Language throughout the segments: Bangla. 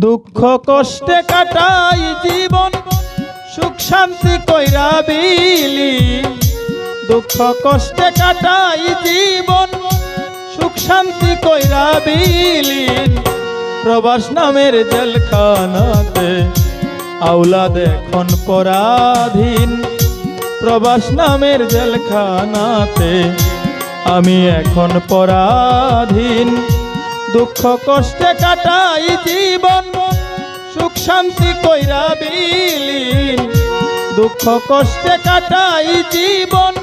দুঃখ কষ্টে কাটাই জীবন, সুখ শান্তি কইরা বিলীন। দুঃখ কষ্টে কাটাই জীবন, সুখ শান্তি কইরা বিলীন। প্রবাস নামের জেলখানাতে আওলাদ এখন পরাধীন। প্রবাস নামের জেলখানাতে আমি এখন পরাধীন। দুঃখ কষ্টে কাটাই জীবন, সুখ শান্তি কইরা বিলীন। দুঃখ কষ্টে কাটাই জীবন,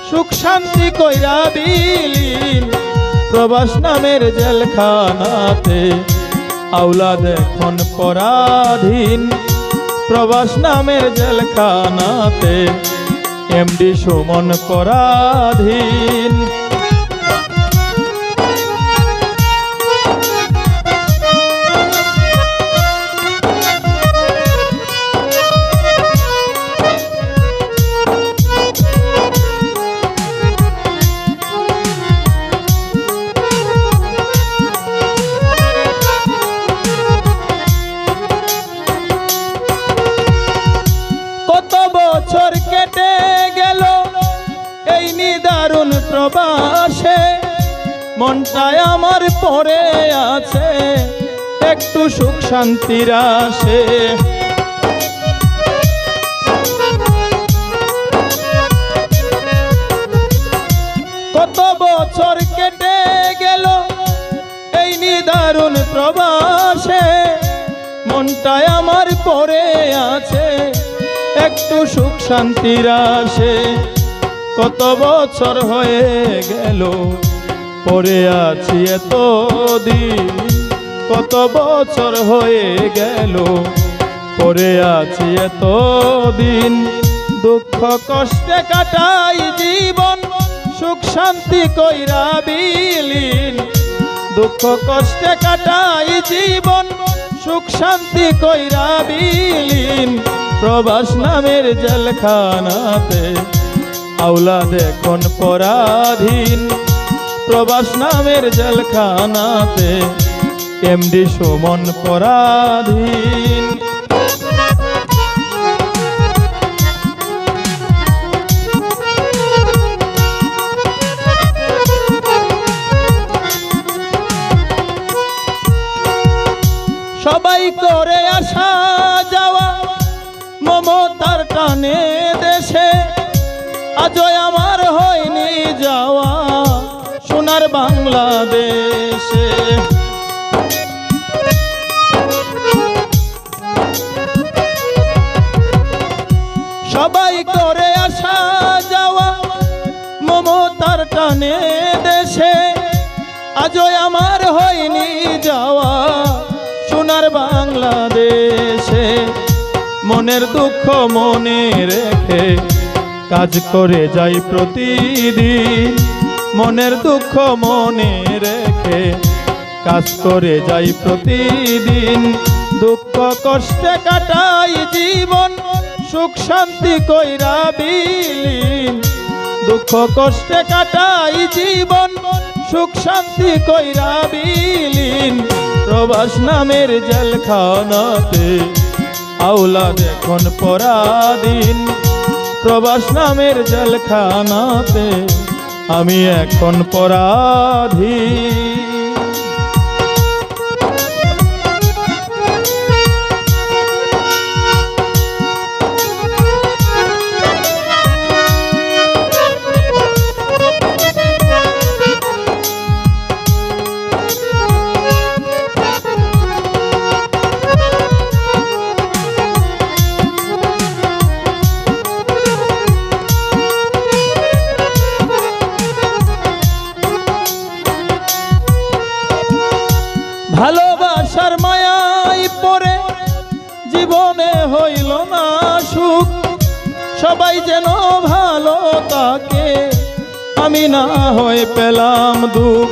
সুখ শান্তি কইরা বিলীন। প্রবাস নামের জেলখানাতে আওলাদ এখন পরাধীন। প্রবাস নামের জেলখানাতে এমডি সুমন পরাধীন। বছর কেটে গেল এই নিদারুণ প্রবাসে, মনটায় আমার পড়ে আছে একটু সুখ শান্তির আশে। কত বছর কেটে গেল এই নিদারুণ প্রবাসে, মনটায় আমার পড়ে আছে একটু সুখ শান্তির আশে। কত বছর হয়ে গেল পড়ে আছি এতদিন। কত বছর হয়ে গেল পড়ে আছি এতদিন। দুঃখ কষ্টে কাটাই জীবন, সুখ শান্তি কইরা বিলীন। দুঃখ কষ্টে কাটাই জীবন, সুখ শান্তি কইরা বিলীন। প্রবাস নামের জেলখানাতে আওলাদ এখন পরাধীন। প্রবাস নামের জেলখানাতে এমডি সুমন পরাধীন। সবাই করে আসা যাওয়া মমতার টানে দেশে, আজও আমার হয়নি যাওয়া সোনার বাংলাদেশে। সবাই করে আসা যাওয়া মমতার টানে দেশে, আজও আমার হয়নি যাওয়া সোনার বাংলাদেশে। মনের দুঃখ মনে রেখে কাজ করে যাই প্রতিদিন। মনের দুঃখ মনে রেখে কাজ করে যাই প্রতিদিন। দুঃখ কষ্টে কাটাই জীবন, সুখ শান্তি কইরা বিলীন। দুঃখ কষ্টে কাটাই জীবন, সুখ শান্তি কইরা বিলীন। প্রবাস নামের জেলখানাতে আওলাদ এখন পরাধীন। প্রবাস নামের জেলখানাতে আমি এখন পরাধীন। ভালোবাসার মায়ায় পড়ে জীবনে হইল না সুখ। সবাই যেন ভালো থাকে, আমি না হয়ে পেলাম দুঃখ।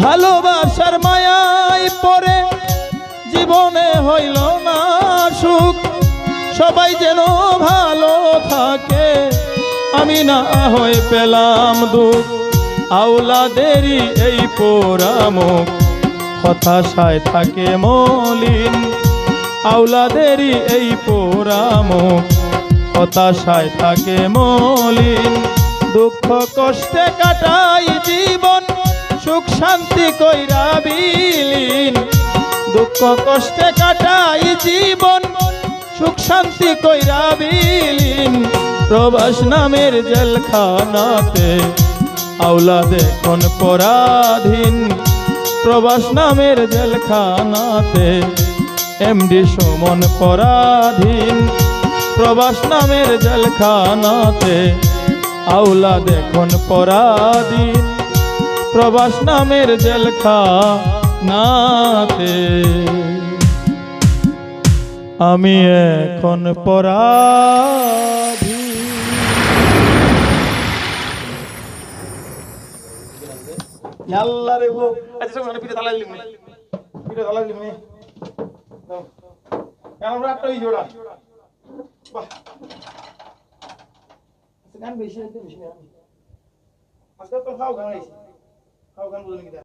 ভালোবাসার মায়ায় পড়ে জীবনে হইল না সুখ। সবাই যেন ভালো থাকে, আমি না হয়ে পেলাম দুঃখ আওলাদেরই এই পোড়ামুখ হতাশায় থাকে মলিন আওলাদেরই এই পোড়ামুখ হতাশায় থাকে মলিন দুঃখ কষ্টে কাটাই জীবন সুখ শান্তি কইরা বিলীন দুঃখ কষ্টে কাটাই জীবন সুখ শান্তি কইরা বিলীন প্রবাস নামের জেলখানাতে আওলাদ এখন পরাধীন প্রবাস নামের জেলখানাতে এমডি সুমন পরাধীন প্রবাস নামের জেলখানাতে আওলাদ এখন পরাধীন প্রবাস নামের জেলখানাতে আমি এখন পরাধীন। আল্লাহ রে গো আচ্ছা সব পিঠে তালা দিলি নে কেন রাত হই জোড়া বাহ গান বেশি না আজকাল তো খাও গান বলে নাকি